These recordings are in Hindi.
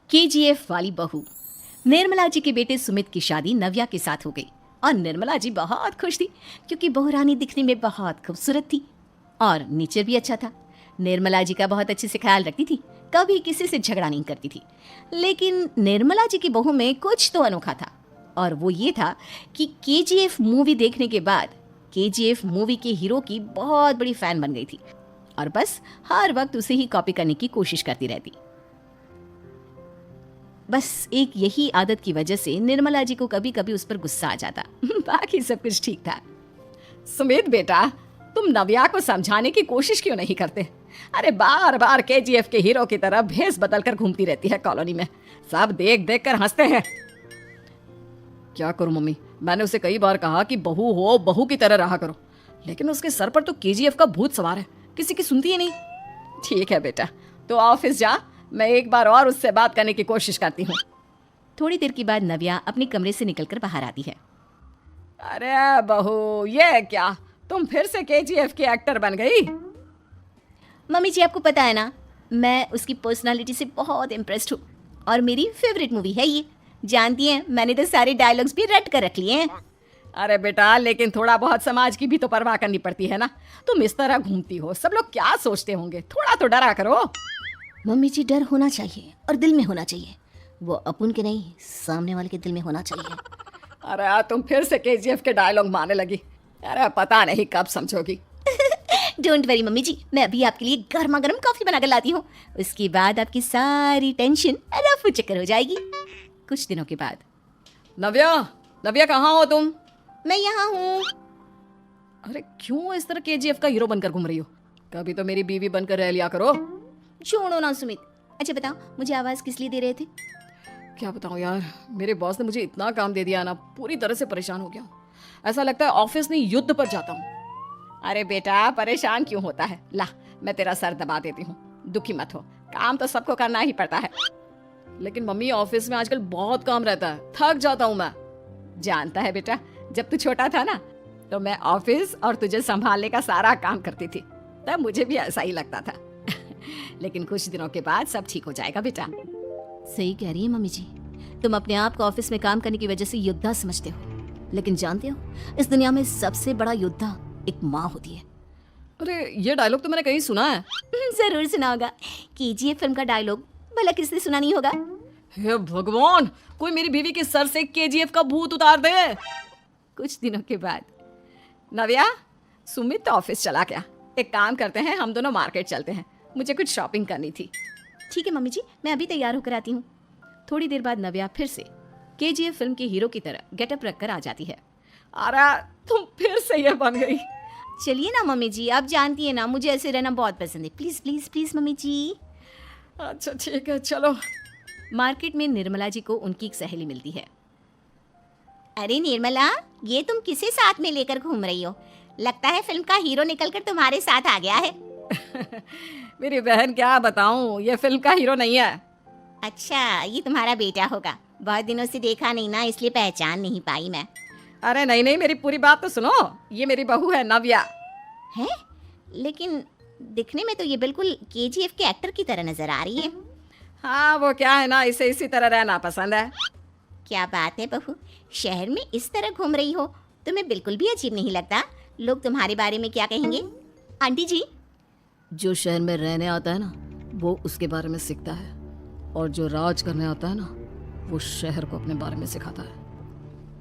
केजीएफ वाली बहू। निर्मला जी के बेटे सुमित की शादी नव्या के साथ हो गई और निर्मला जी बहुत खुश थी क्योंकि बहू रानी दिखने में बहुत खूबसूरत थी और नेचर भी अच्छा था। निर्मला जी का बहुत अच्छे से ख्याल रखती थी, कभी किसी से झगड़ा नहीं करती थी। लेकिन निर्मला जी की बहू में कुछ तो अनोखा था और वो ये था कि केजीएफ मूवी देखने के बाद केजीएफ मूवी के हीरो की बहुत बड़ी फैन बन गई थी और बस हर वक्त उसे ही कॉपी करने की कोशिश करती रहती। बस एक यही आदत की वजह से निर्मला जी को कभी कभी उस पर गुस्सा आ जाता। बाकी सब कुछ ठीक था। सुमित बेटा, तुम नव्या को समझाने की कोशिश क्यों नहीं करते? अरे बार बार केजीएफ के हीरो की तरह भेस बदल कर घूमती रहती है कॉलोनी में। सब देख देख कर हंसते हैं। क्या करूं मम्मी, मैंने उसे कई बार कहा कि बहू हो, बहू की तरह रहा करो, लेकिन उसके सर पर तो केजीएफ का भूत सवार है, किसी की सुनती ही नहीं। ठीक है बेटा, तो ऑफिस जा, मैं एक बार और उससे बात करने की कोशिश करती हूँ। थोड़ी देर के बाद नव्या अपने कमरे से निकलकर बाहर आती है। अरे बहू, ये क्या, तुम फिर से केजीएफ की एक्टर बन गई? मम्मी जी, आपको पता है ना, मैं उसकी पर्सनालिटी से बहुत इम्प्रेस्ड हूँ और मेरी फेवरेट मूवी है ये। जानती हैं, मैंने तो सारे डायलॉग्स भी रट कर रख लिए हैं। अरे बेटा, लेकिन थोड़ा बहुत समाज की भी तो परवाह करनी पड़ती है ना। तुम इस तरह घूमती हो, सब लोग क्या सोचते होंगे, थोड़ा तो डरा करो। मम्मी जी, डर होना चाहिए और दिल में होना चाहिए। वो अपन के नहीं, सामने वाले के दिल में होना चाहिए। अरे तुम फिर से केजीएफ के डायलॉग मारने लगी। अरे पता नहीं कब समझोगी। डोंट वरी मम्मी जी, मैं अभी आपके लिए गर्मा गर्म कॉफी बनाकर लाती हूँ। उसके बाद आपकी सारी टेंशन रफू चक्कर हो जाएगी। कुछ दिनों के बाद। नव्या, नव्या कहाँ हो तुम? मैं यहाँ हूँ। अरे क्यों इस तरह केजीएफ का हीरो बनकर घूम रही हो? कभी तो मेरी बीवी बनकर रह लिया करो। छोड़ो ना सुमित। अच्छा बताओ, मुझे आवाज किस लिए दे रहे थे? क्या बताऊं यार, मेरे बॉस ने मुझे इतना काम दे दिया ना, पूरी तरह से परेशान हो गया हूँ। ऐसा लगता है ऑफिस नहीं युद्ध पर जाता हूँ। अरे बेटा, परेशान क्यों होता है? ला, मैं तेरा सर दबा देती हूँ, दुखी मत हो, काम तो सबको करना ही पड़ता है। लेकिन मम्मी, ऑफिस में आजकल बहुत काम रहता है, थक जाता हूँ मैं। जानता है बेटा, जब तू छोटा था ना, तो मैं ऑफिस और तुझे संभालने का सारा काम करती थी, तब मुझे भी ऐसा ही लगता था। लेकिन कुछ दिनों के बाद सब ठीक हो जाएगा बेटा। सही कह रही है मम्मी जी, तुम अपने आप को ऑफिस में काम करने की वजह से योद्धा समझते हो, लेकिन जानते हो, इस दुनिया में सबसे बड़ा योद्धा एक माँ होती है। अरे ये डायलॉग तो मैंने कहीं सुना है। जरूर सुना होगा, केजीएफ फिल्म का डायलॉग, भला किसने सुना नहीं होगा? हे भगवान, कोई मेरी बीवी के सर से केजीएफ का भूत उतार दे। कुछ दिनों के बाद। नव्या, सुमित तो ऑफिस चला गया, एक काम करते हैं, हम दोनों मार्केट चलते हैं, मुझे कुछ शॉपिंग करनी थी। ठीक है मम्मी जी, मैं अभी तैयार होकर आती हूँ। थोड़ी देर बाद नव्या फिर से केजीएफ फिल्म के हीरो की तरह गेटअप रखकर आ जाती है। अरे तुम फिर से ये बन गई। चलिए ना मम्मी जी, आप जानती है ना, मुझे ऐसे रहना बहुत पसंद है। प्लीज प्लीज प्लीज मम्मी जी। अच्छा ठीक है, चलो। मार्केट में निर्मला जी को उनकी एक सहेली मिलती है। अरे निर्मला, ये तुम किसे साथ में लेकर घूम रही हो? लगता है फिल्म का हीरो निकलकर तुम्हारे साथ आ गया है। मेरी बहन, क्या बताऊं, ये फिल्म का हीरो नहीं है। अच्छा, ये तुम्हारा बेटा होगा। बहुत दिनों से देखा नहीं ना, इसलिए पहचान नहीं पाई मैं। अरे नहीं नहीं, मेरी पूरी बात तो सुनो, ये मेरी बहू है नव्या। है? लेकिन दिखने में तो ये बिल्कुल केजीएफ के एक्टर की तरह नजर आ रही है। हाँ, वो क्या है ना, इसे इसी तरह रहना पसंद है। क्या बात है बहू, शहर में इस तरह घूम रही हो, तुम्हें बिल्कुल भी अजीब नहीं लगता? लोग तुम्हारे बारे में क्या कहेंगे? आंटी जी, जो शहर में रहने आता है ना, वो उसके बारे में सीखता है, और जो राज करने आता है ना, वो शहर को अपने बारे में सिखाता है।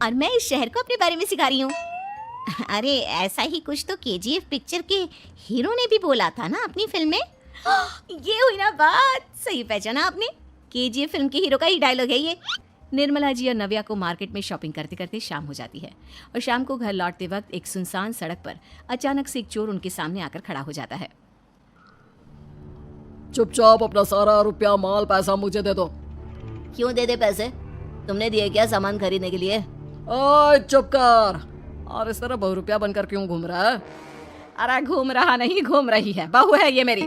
और मैं इस शहर को अपने बारे में सिखा रही हूँ। अरे ऐसा ही कुछ तो केजीएफ पिक्चर के हीरो ने भी बोला था ना अपनी फिल्म में। ये हुई ना बात, सही पहचाना आपने, केजीएफ फिल्म के हीरो का ही डायलॉग है ये। निर्मला जी और नव्या को मार्केट में शॉपिंग करते करते शाम हो जाती है और शाम को घर लौटते वक्त एक सुनसान सड़क पर अचानक से एक चोर उनके सामने आकर खड़ा हो जाता है। चुपचाप अपना सारा रुपया, माल, पैसा मुझे दे दो। क्यों दे दे पैसे? तुमने दिए क्या सामान खरीदने के लिए? ओए चुप कर। और इस तरह बहुरुपया बनकर क्यों घूम रहा है? अरे घूम रहा नहीं, घूम रही है, बहू है ये मेरी।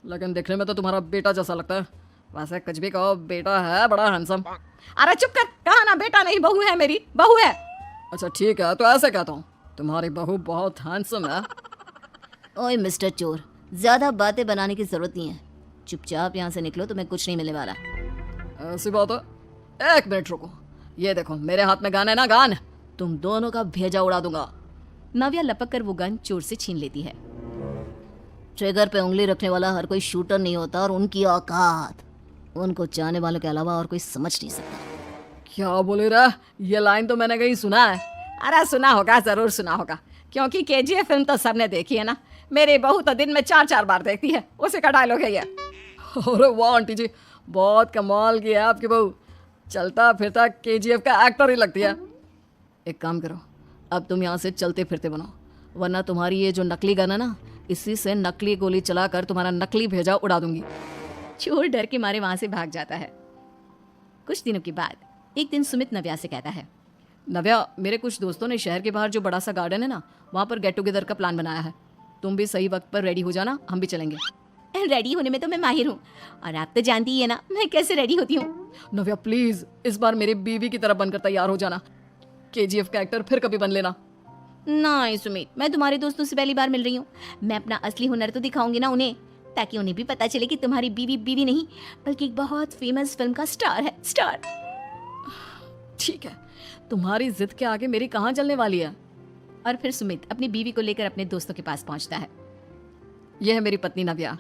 लेकिन देखने में तो तुम्हारा बेटा जैसा लगता है। वैसे कुछ भी कहो, बेटा है बड़ा हैंडसम। अरे चुप कर, कहा ना बेटा नहीं, बहू है मेरी, बहू है। अच्छा ठीक है, तो ऐसे कहता हूँ, तुम्हारी बहू बहुत हैंडसम है। ओए मिस्टर चोर, ज्यादा बातें बनाने की जरूरत नहीं है, चुपचाप यहाँ से निकलो, तुम्हें कुछ नहीं मिलने वाला। ऐसी बात है, 1 मिनट रुको। ये देखो मेरे हाथ में गन है ना, गन, तुम दोनों का भेजा उड़ा दूंगा। नव्या लपक कर वो गन चोर से छीन लेती है। ट्रिगर पे उंगली रखने वाला हर कोई शूटर नहीं होता, और उनकी औकात उनको चाहने वालों के अलावा और कोई समझ नहीं सकता। क्या बोले रहा? ये लाइन तो मैंने कहीं सुना है। अरे सुना होगा, जरूर सुना होगा, क्योंकि केजीएफ फिल्म तो सबने देखी है ना। मेरी बहू तो दिन में 4-4 बार देखती है, उसी का डायलॉग है ये। अरे वाह आंटी जी, बहुत कमाल की है आपकी बहू, चलता फिरता केजीएफ का एक्टर ही लगती है। एक काम करो, अब तुम यहाँ से चलते फिरते बनो, वरना तुम्हारी ये जो नकली गन है ना, इसी से नकली गोली चलाकर तुम्हारा नकली भेजा उड़ा दूंगी। चोर डर के मारे वहां से भाग जाता है। कुछ दिनों के बाद एक दिन सुमित नव्या से कहता है, नव्या, मेरे कुछ दोस्तों ने शहर के बाहर जो बड़ा सा गार्डन है ना, वहाँ पर गेट टुगेदर का प्लान बनाया है। तुम भी सही वक्त पर रेडी हो जाना, हम भी चलेंगे। रेडी होने में तो मैं माहिर हूँ, और आप तो जानती ही है ना मैं कैसे रेडी होती हूँ। नव्या प्लीज, इस बार मेरी बीवी की तरह बनकर तैयार हो जाना। केजीएफ का एक्टर फिर कभी बन लेना। नहीं सुमित, मैं तुम्हारे दोस्तों से पहली बार मिल रही हूँ। मैं अपना असली हुनर तो दिखाऊंगी ना उन्हें, ताकि उन्हें भी पता चले कि तुम्हारी बीवी बीवी नहीं, बल्कि एक बहुत फेमस फिल्म का स्टार है, स्टार। ठीक है, तुम्हारी जिद के आगे मेरी कहाँ चलने वाली है। और फिर सुमित अपनी बीवी को लेकर अपने दोस्तों के पास पहुंचता है। यह है मेरी पत्नी नव्या।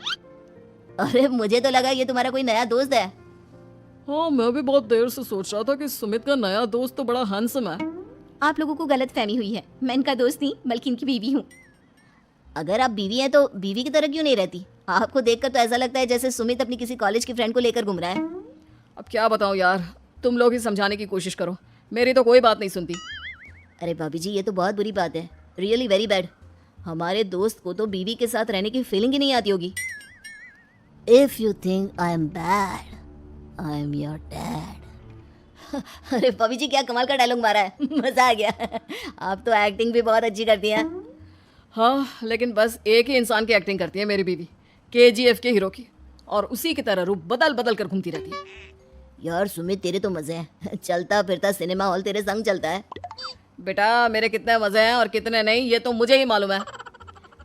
अरे मुझे तो लगा ये तुम्हारा कोई नया दोस्त है। हाँ, मैं भी बहुत देर से सोच रहा था कि सुमित का नया दोस्त तो बड़ा हैंडसम है। आप लोगों को गलत फहमी हुई है, मैं इनका दोस्त नहीं बल्कि इनकी बीवी हूँ। अगर आप बीवी हैं तो बीवी की तरह क्यों नहीं रहती? आपको देखकर तो ऐसा लगता है जैसे सुमित अपनी किसी कॉलेज की फ्रेंड को लेकर घूम रहा है। अब क्या बताऊँ यार, तुम लोग ही समझाने की कोशिश करो, मेरी तो कोई बात नहीं सुनती। अरे भाभी जी, ये तो बहुत बुरी बात है, रियली वेरी बैड। हमारे दोस्त को तो बीवी के साथ रहने की फीलिंग ही नहीं आती होगी। If you think I am bad, I am your dad. अरे भाभी जी, क्या कमाल का डायलॉग मारा है, मजा आ गया। आप तो एक्टिंग भी बहुत अच्छी करती हैं। हाँ, लेकिन बस एक ही इंसान की एक्टिंग करती है मेरी बीवी, केजीएफ के हीरो की, और उसी की तरह रूप बदल बदल कर घूमती रहती है। यार सुमित, तेरे तो मजे हैं, चलता फिरता सिनेमा हॉल तेरे संग चलता है। बेटा, मेरे कितने मजे हैं और कितने नहीं ये तो मुझे ही मालूम है।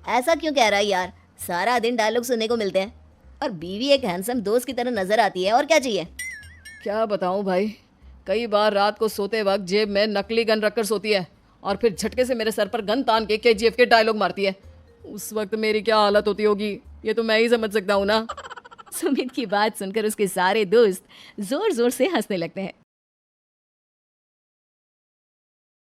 ऐसा क्यों कह रहा है यार? सारा दिन डायलॉग सुनने को मिलते हैं, और बीवी एक हैंडसम दोस्त की तरह नजर आती है, और क्या चाहिए? क्या बताऊं भाई, कई बार रात को सोते वक्त जेब में नकली गन रखकर सोती है, और फिर झटके से मेरे सर पर गन तान के केजीएफ के डायलॉग मारती है। उस वक्त मेरी क्या हालत होती होगी ये तो मैं ही समझ सकता हूँ ना। सुमित की बात सुनकर उसके सारे दोस्त जोर जोर से हंसने लगते हैं।